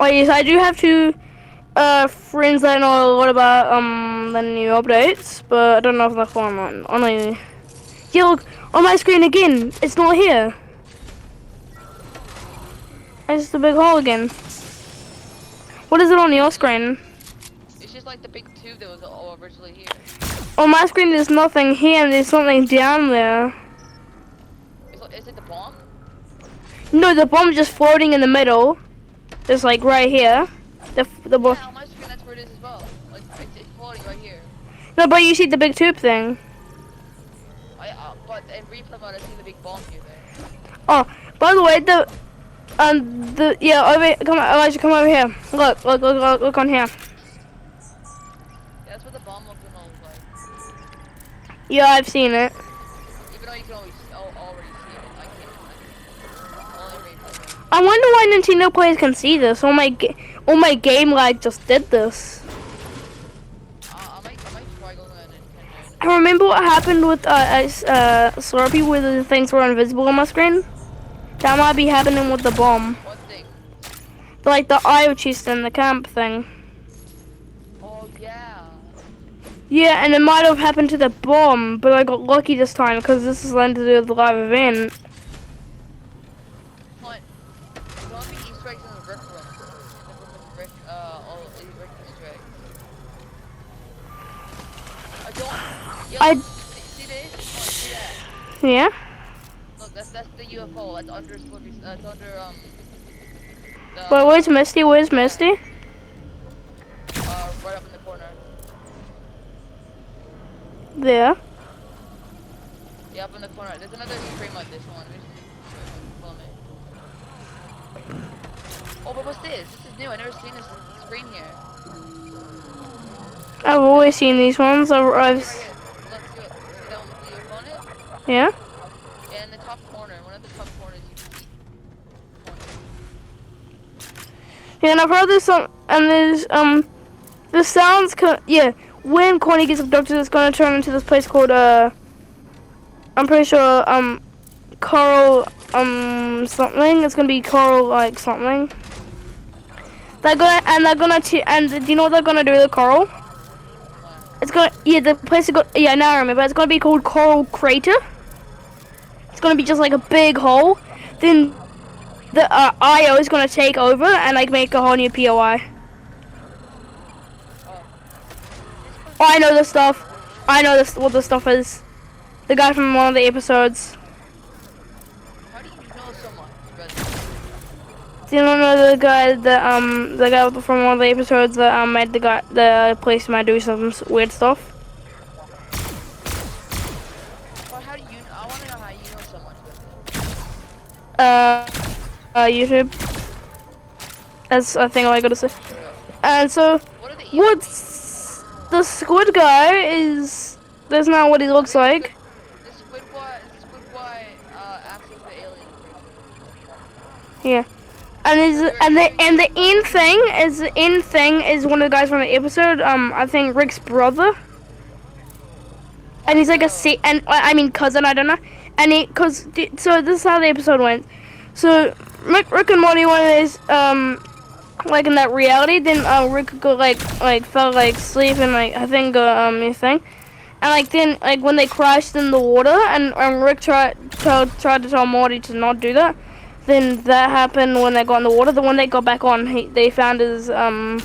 Oh yes, I do have two friends that know a lot about the new updates, but I don't know if that's one on only. Yeah, look on my screen again. It's not here. It's the big hole again. What is it on your screen? It's just like the big tube that was all originally here. On my screen, there's nothing here, and there's something down there. Is it the bomb? No, the bomb's just floating in the middle. Just like right here. The bomb. Yeah, on my screen that's where it is as well. Like it's floating right here. No, but you see the big tube thing. But in replay mode I see the big bomb here though. Oh, by the way, yeah, over, come on, Elijah, come over here. Look on here. Yeah, that's what the bomb looks like. Yeah, I've seen it. Even though you can always already see it, I can't. Only replay mode. I wonder why Nintendo players can see this. All my game lag just did this. I might try going on Nintendo. I remember what happened with Slurpee, where the things were invisible on my screen. That might be happening with the bomb. What thing? Like the IO chest and the camp thing. Oh yeah. Yeah, and it might have happened to the bomb, but I got lucky this time because this is something to do with the live event. Hunt. There's gonna be Easter eggs in the Rick room. Rick, all Rick Easter eggs. I don't. I. See this? Oh, see that? Yeah. Look, that's the UFO. That's under Slippery. That's under But where's Misty? Where's Misty? right up in the corner. There. Yeah, up in the corner. There's another frame like this one. Follow me. Oh, but what's this? This is new. I never seen this screen here. I've always seen these ones. Right here. Look, see that one with the UFO on it? Yeah. Yeah, in the top corner. One of the top corners you can see. Yeah, and I've heard this song, and the sounds, yeah, when Corny gets abducted, it's gonna turn into this place called, I'm pretty sure, Coral, something. It's gonna be Coral, like, something. They're gonna, do you know what they're gonna do with the Coral? It's gonna, yeah, the place is yeah, now I remember, it's gonna be called Coral Crater. It's gonna be just like a big hole. Then the IO is gonna take over and like make a whole new POI. Oh, I know this stuff. I know this what this stuff is. The guy from one of the episodes. How do you know so much? Do you know the guy from one of the episodes that made the police might do some weird stuff? Well, how do you? I want to know how you know so much. YouTube. That's I think all I gotta say. And so, what's the squid guy is? That's not what he looks like. The squid boy, access the alien. Yeah, and the end thing is one of the guys from the episode. I think Rick's brother. And he's like I mean cousin. I don't know. And so this is how the episode went. So Rick and Morty wanted is like in that reality. Then Rick go like fell like sleep and like I think thing. And like then like when they crashed in the water and Rick tried to tell Morty to not do that. Then that happened when they got in the water. Then when they got back on, they found his what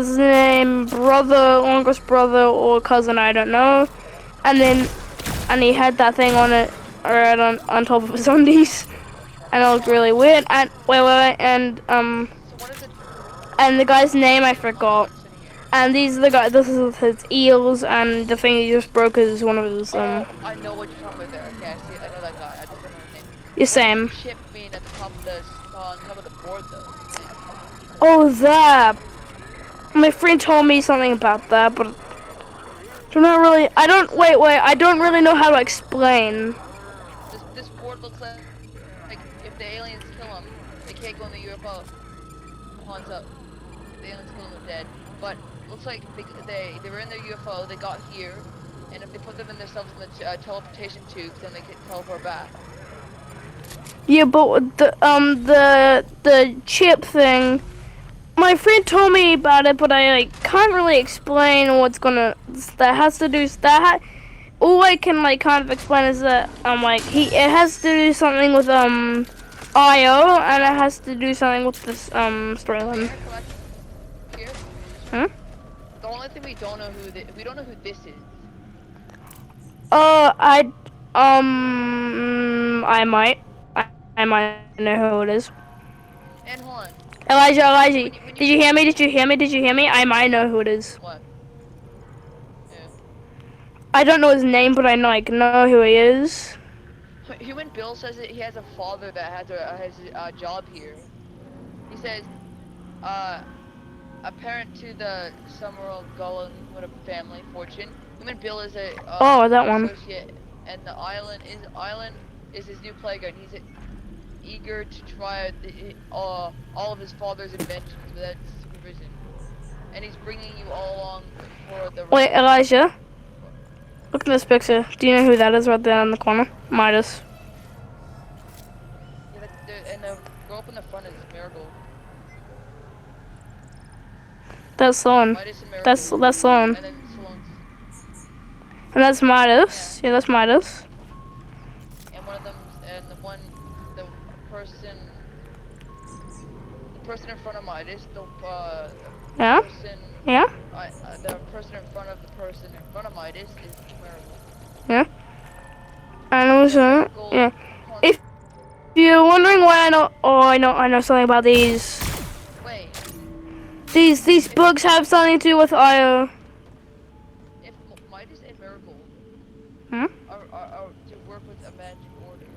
is his name? Brother, longest brother or cousin, I don't know. And he had that thing on it right on top of his undies. And it looked really weird. And and the guy's name I forgot. And these are the guys. This is his eels, and the thing he just broke is one of his. I know what you're talking about there. Okay, I see. I know that guy. I just don't know his name. The same. Chip being at the top of the board though. Oh, that. My friend told me something about that, but I don't really know how to explain. This board looks like if the aliens kill him, they can't go in the UFO. Hands up. If the aliens kill him, they're dead. But looks like they were in their UFO, they got here, and if they put them in themselves in the teleportation tubes, then they can teleport back. Yeah, but the chip thing. My friend told me about it, but I like can't really explain what's gonna. That has to do that. All I can like kind of explain is that like it has to do something with IO, and it has to do something with this storyline. Here, come back here. Hmm? The only thing we don't know we don't know who this is. I might know who it is. And hold on. Elijah, When did you hear me? Did you hear me? Did you hear me? I might know who it is. what? Yeah. I don't know his name, but I know who he is. Human Bill says that he has a father that has a job here. He says, a parent to the Summerall Gullen with a family fortune. Human Bill is a That one. associate, and the island is his new playground. He's eager to try all of his father's inventions without supervision, and he's bringing you all along for the. Wait, Elijah. Look at this picture. Do you know who that is right there in the corner? Midas. Yeah, and the girl up in the front is Marigold. That's Sloan. Midas and Marigold. That's Sloan. And then Sloan's. And that's Midas. Yeah, that's Midas. And one of them, and the person in front of Midas, Yeah. person, Yeah. the person in front of the person in front of Midas is Marigold. Yeah. And also, Gold, yeah. If you're wondering why I know something about these. Wait. These books have something to do with IO. If Midas and Marigold are to work with a magic order,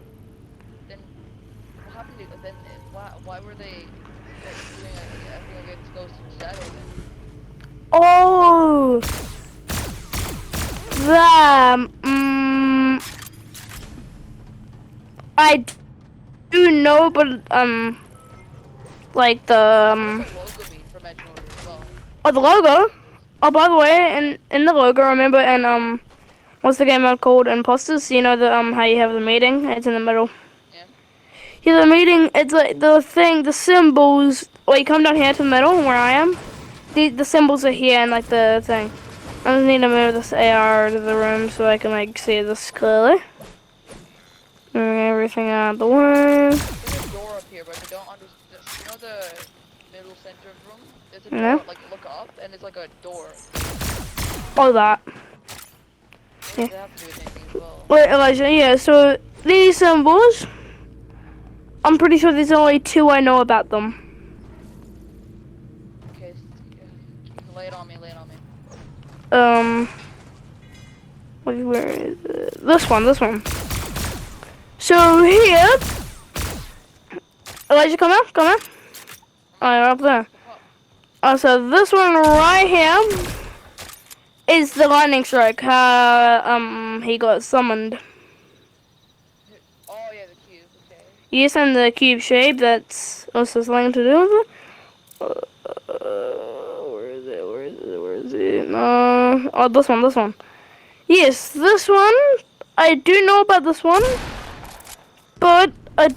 then what happened to then? Why were they doing everything against Ghost and Shadow then? Oh, that. I do know, but like the What's the logo mean for magic order as well? Oh, the logo. Oh, by the way, in the logo, remember in what's the game called? Imposters. You know the how you have the meeting. It's in the middle. Yeah. Yeah, the meeting. It's like the thing. The symbols. Well, you come down here to the middle where I am. The symbols are here and like the thing. I just need to move this AR to the room so I can like see this clearly. Moving everything out of the way. There's a door up here, but I don't understand. You know the middle center room? There's a door. Yeah. Like look up, and it's like a door. All that. What does that have to do with anything as well? Wait, Elijah. Yeah. So these symbols. I'm pretty sure there's only two I know about them. Okay, lay it on me. Lay it on me. Where is it? This one. So here, Elijah, come here. Oh, you're up there. Oh, so this one right here is the lightning strike. He got summoned. Oh yeah, the cube. Okay. Yes, and the cube shape. That's also something to do with it. Where is it? Oh, this one. Yes, this one. I do know about this one, but I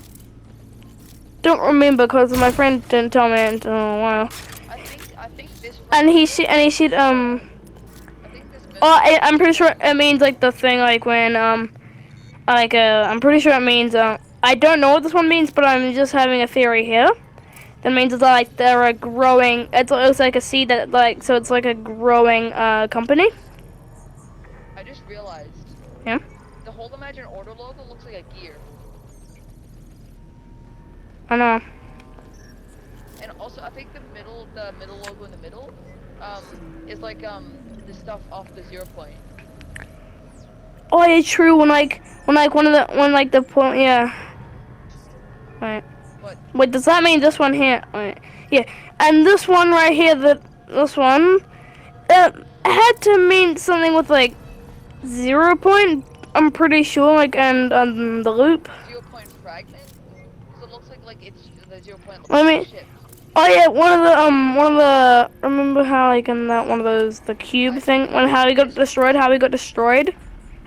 don't remember because my friend didn't tell me until a while. I think this. And he said I think this. I'm pretty sure it means like the thing like when I'm pretty sure it means I don't know what this one means, but I'm just having a theory here. That means it's like they're a growing. It looks like a seed that like so it's like a growing company. I just realized. Yeah. The Hold Imagine Order logo looks like a gear. I know. And also, I think the middle logo in the middle, is like the stuff off the 0 point. Oh yeah, true. When the point, yeah. Right. What? Wait, does that mean this one here? Wait. Yeah, and this one right here, this one, it had to mean something with like 0 point. I'm pretty sure, like, and the loop. 0 point fragment. So it looks like it's the 0 point. I mean, oh yeah, one of the. Remember how like in that one of those the cube thing when how he got destroyed? How he got destroyed?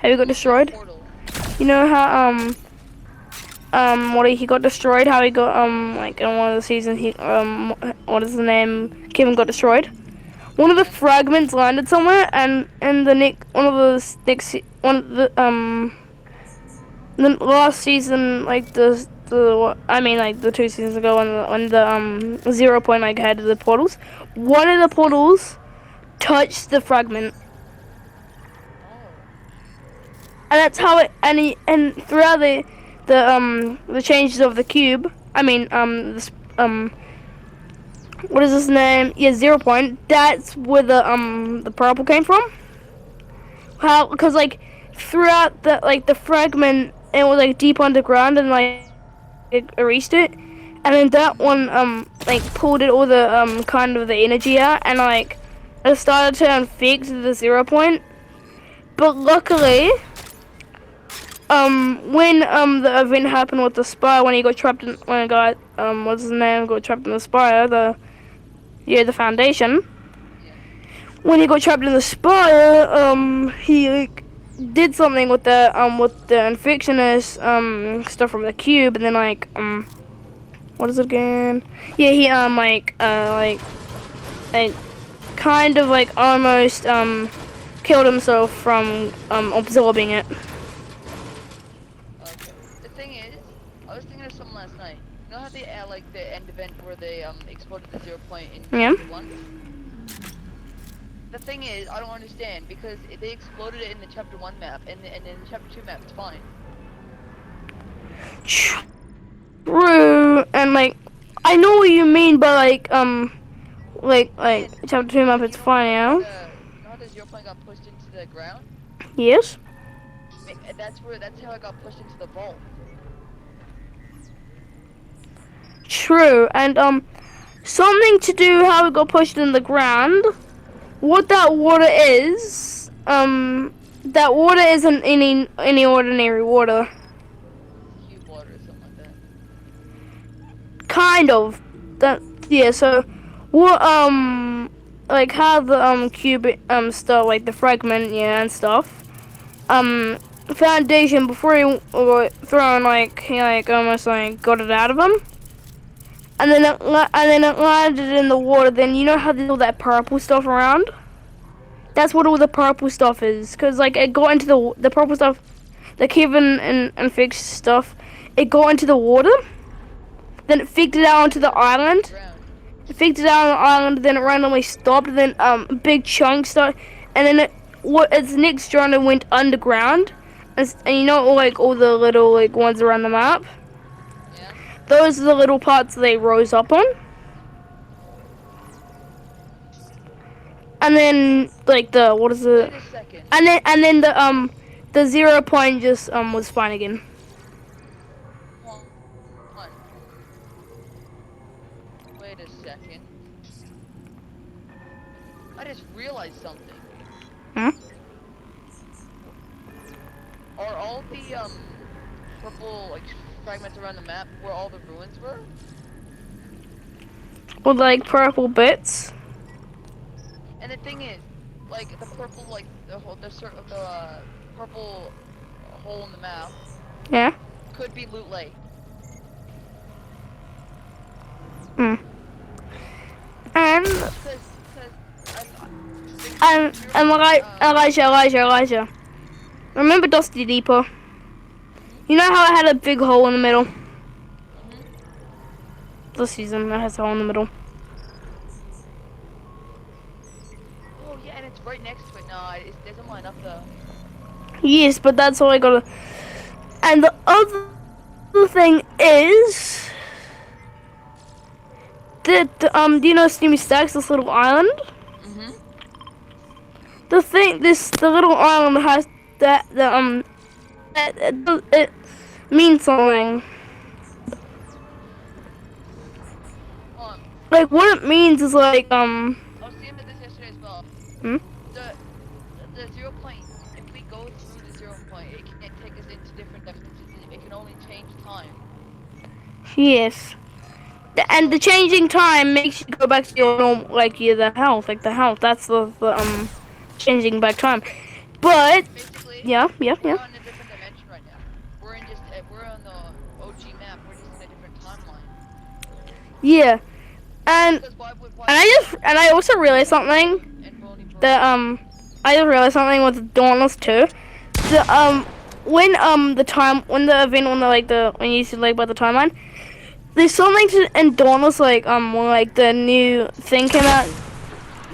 Portal. You know how what he got destroyed, how he got like in one of the seasons he what is the name? Kevin got destroyed. One of the fragments landed somewhere, and in the next one of the next one of the last season, like I mean like the 2 seasons ago when the 0 point like had the portals, one of the portals touched the fragment. And that's how it and throughout the changes of the cube. I mean what is his name? Yeah, 0 point. That's where the purple came from. How? Because like throughout the fragment, it was like deep underground and like it erased it, and then that one like pulled it all the kind of the energy out, and like it started to infect the 0 point. But luckily, when the event happened with the spire, when he got trapped in, when a guy what's his name, got trapped in the spire, the foundation. When he got trapped in the spire, he like did something with the infectionist stuff from the cube, and then like what is it again? Yeah, he like kind of like almost killed himself from absorbing it. Okay. The thing is, I was thinking of something last night. You know how they like the end event where they exploded the 0 point in chapter 1? The thing is, I don't understand because they exploded it in the chapter 1 map, and in the chapter 2 map it's fine. True, and like I know what you mean, but like chapter 2 map it's fine, You know how the 0 point got pushed into the ground? Yes. That's how it got pushed into the vault. True, and something to do how it got pushed in the ground. What that water is, that water isn't any ordinary water. Cube water or something like that. Kind of. That yeah. So what like how the cube stuff like the fragment and stuff. Foundation before he got thrown he almost like got it out of him. And then it landed in the water. Then you know how there's all that purple stuff around? That's what all the purple stuff is. Cause like it got into the purple stuff, the Kevin and Fix stuff. It got into the water. Then it faked it out onto the island. It faked it out on the island. Then it randomly stopped. And then big chunks started. And then its next journey went underground. And you know like all the little like ones around the map. Those are the little parts they rose up on. And then like the what is it? And then the 0 point just was fine again. Wait a second. I just realized something. Hmm? Are all the purple like fragments around the map where all the ruins were? With like purple bits. And the thing is, like the purple, like the purple hole in the map. Yeah. Could be Loot Lake. Hmm. And Elijah. Remember Dusty Depot? You know how it had a big hole in the middle? This season it has a hole in the middle. Oh yeah, and it's right next to it. No, it doesn't line up though. Yes, but that's all I gotta. And the other thing is that do you know Steamy Stacks, this little island? The little island has it means something. Like what it means is like I was seeing this yesterday as well. Hmm? The 0 point. If we go through the 0 point, it can't take us into different dimensions. It can only change time. Yes. And the changing time makes you go back to your normal, like the health. That's the changing back time. But basically, yeah. We're on a different dimension right now. We're on the OG Yeah, and Because why and I also realized something and Brony Bro. that I just realized something with Dauntless too. The when the event when you see like by the timeline, there's something in Dauntless when like the new thing came out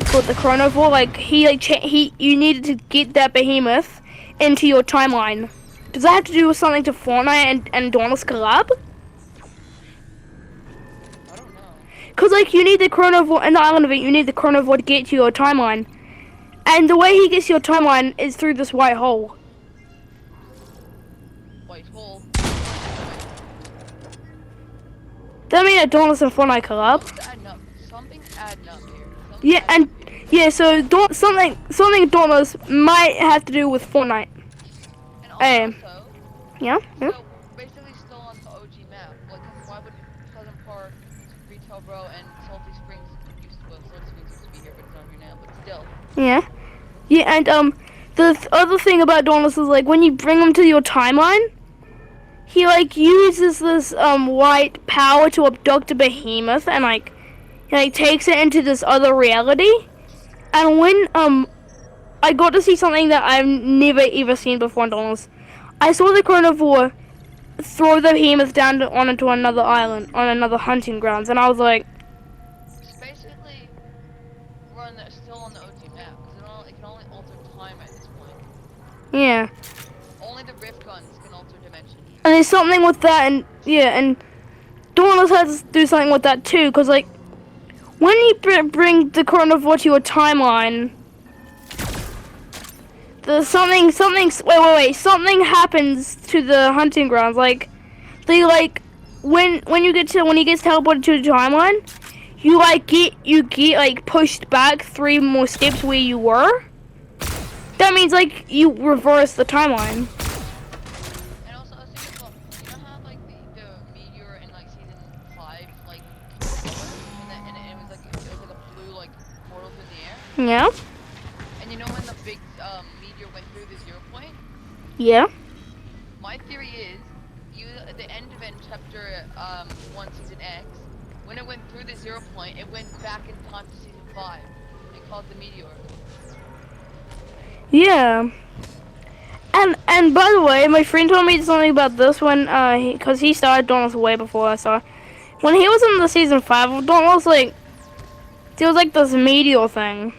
called the Chronovore. Like you needed to get that behemoth into your timeline. Does that have to do with something to Fortnite and Dauntless collab? I don't know. Cause like you need the Chronovore in the island event, you need the Chronovore to get to your timeline. And the way he gets to your timeline is through this white hole. White hole. That mean that Dauntless and Fortnite collab? Something's adding up. Something's adding up here. Yeah, and yeah, so something Dauntless might have to do with Fortnite. And also, Yeah. so basically still on the OG map. Like, why would Pleasant Park, Retail Row, and Salty Springs Salty Springs used to be here, but it's not here now. But still. Yeah. Yeah, and the other thing about Dauntless is like when you bring him to your timeline, he like uses this white power to abduct a behemoth and he like takes it into this other reality. And when I got to see something that I've never ever seen before in Dauntless. I saw the Chronovore throw the behemoth down onto another island on another hunting grounds, and I was like, It's basically still on the OG map because it can only alter time at this point. yeah. Only the Rift guns can alter dimension. And there's something with that, and yeah, and Dauntless has to do something with that too, because like when you bring the Chronovore to your timeline, there's something something happens to the hunting grounds. Like they like when he gets teleported to the timeline, you get like pushed back 3 more steps where you were. That means like you reverse the timeline. And also, I was thinking about, you know how like the meteor in like season 5, like, and it was like a blue like portal through the air. Yeah. And you know when the big meteor went through the 0 point? Yeah. My theory is, at the end of it in chapter 1, season X, when it went through the 0 point, it went back in time to season 5 and caused the meteor. Yeah. And by the way, my friend told me something about this when because he started Dauntless way before I saw. When he was in the season 5 of Dauntless, like there was like this meteor thing.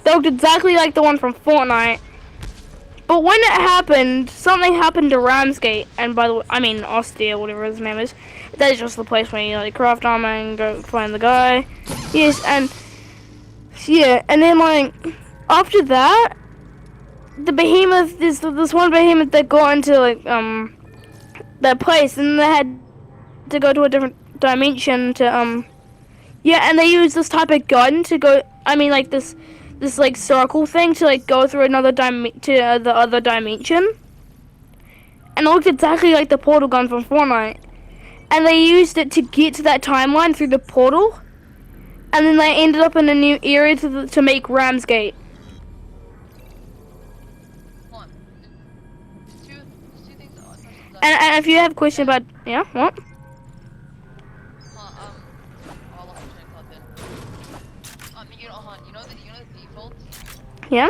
That looked exactly like the one from Fortnite. But when it happened, something happened to Ramsgate, and by the way, I mean Ostia, whatever his name is. That is just the place where you like craft armor and go find the guy. Yes, and yeah, and then like after that, the behemoth, this one behemoth that got into like that place, and they had to go to a different dimension to yeah, and they used this type of gun to go. I mean, like this like circle thing to like go through another the other dimension, and it looked exactly like the portal gun from Fortnite. And they used it to get to that timeline through the portal, and then they ended up in a new area to make Ramsgate. Hold on. There's two things that And if you have a question about yeah, what? I'll have to check that then. You know the defaults? Yeah.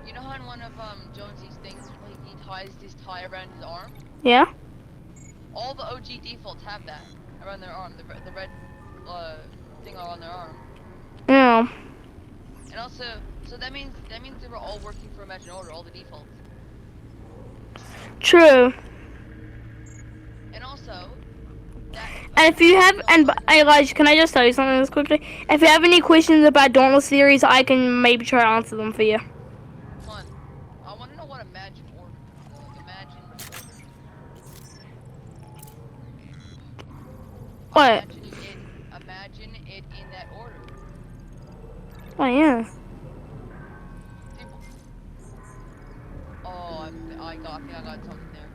You know how in one of Jonesy's things, he ties this tie around his arm? Yeah. All the OG defaults have that around their arm, the red thing on their arm. Yeah. And also, so that means they were all working for Imagine Order, all the defaults. True. And also, and if you have, Elijah, can I just tell you something else quickly? If you have any questions about Dauntless series, I can maybe try to answer them for you. Hold on. I want to know what Imagine Order. Imagine Order. What? Imagine it in that order. Oh yeah. Oh, I think I got something there.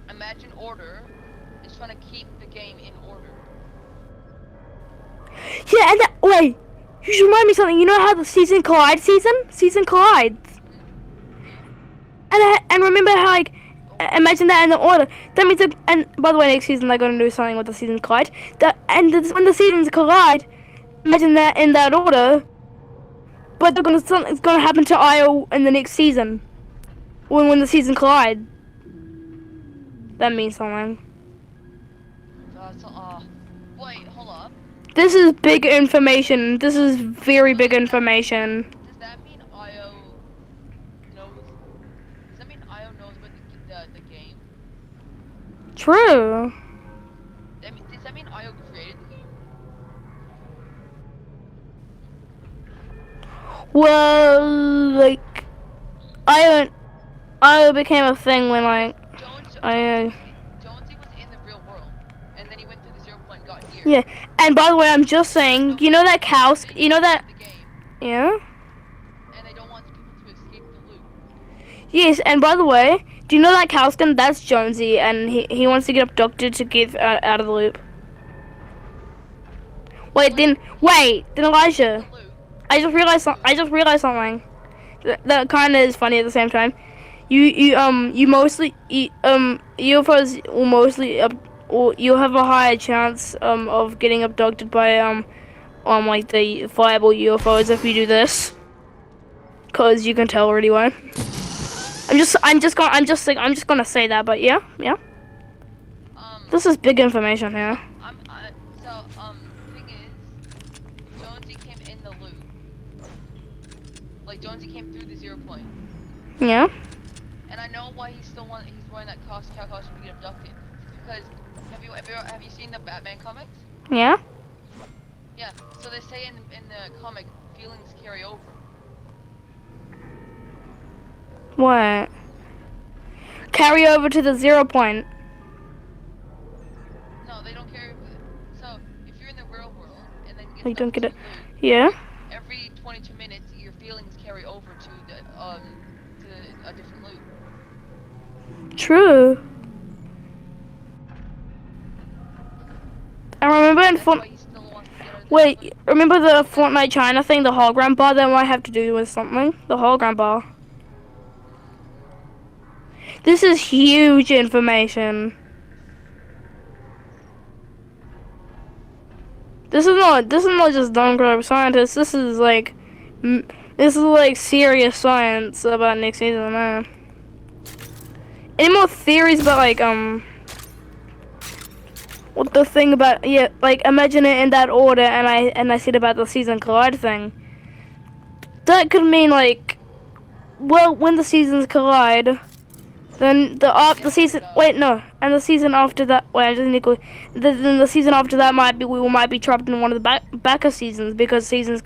Imagine Order is trying to keep the game in order. Yeah, and wait, you should remind me something. You know how the season collides? And remember how like Imagine that in the order. That means, and by the way, next season they're going to do something with the seasons collide. When the seasons collide, imagine that in that order. But something's going to happen to Io in the next season. When the season collide. That means something. Wait, hold up. This is big information. This is very big information. Does that mean Io knows? Does that mean Io knows about the game? True. Does that mean Io created the game? Well, like, Io became a thing when like Jonesy was in the real world, and then he went through the 0 point and got here. Yeah, and by the way, I'm just saying, you know that cows, you know that, The game, yeah? and they don't want people to escape the loop. Yes, and by the way, do you know that cow skin? That's Jonesy, and he wants to get abducted to get out of the loop. Then Elijah, The loop. I just realized something that kind of is funny at the same time. You mostly UFOs will mostly or you'll have a higher chance of getting abducted by like the fireball UFOs if you do this, cause you can tell already why. I'm just gonna say that, but yeah. This is big information here. Thing is, Jonesy came in the loop. Like Jonesy came through the 0 point. Yeah. And I know why he's wearing that cow costume to get abducted. Because have you seen the Batman comics? Yeah. Yeah. So they say in the comic, feelings carry over. What? Carry over to the 0 point. No, they don't carry over. So if you're in the real world and then You don't get it. Loop, Yeah. every 22 minutes, your feelings carry over to a different loop. True. I remember in That's why he still wants to get out of the Wait, loop. remember the Fortnite China thing, the hologram bar? That might have to do with something. The hologram bar. This is huge information. This is not just dumb crap scientists. This is like serious science about next season, man. Any more theories about like what the thing about like imagine it in that order, and I said about the season collide thing. That could mean like, well, when the seasons collide, then the season and the season after that then the season after that might be trapped in one of the backer seasons because seasons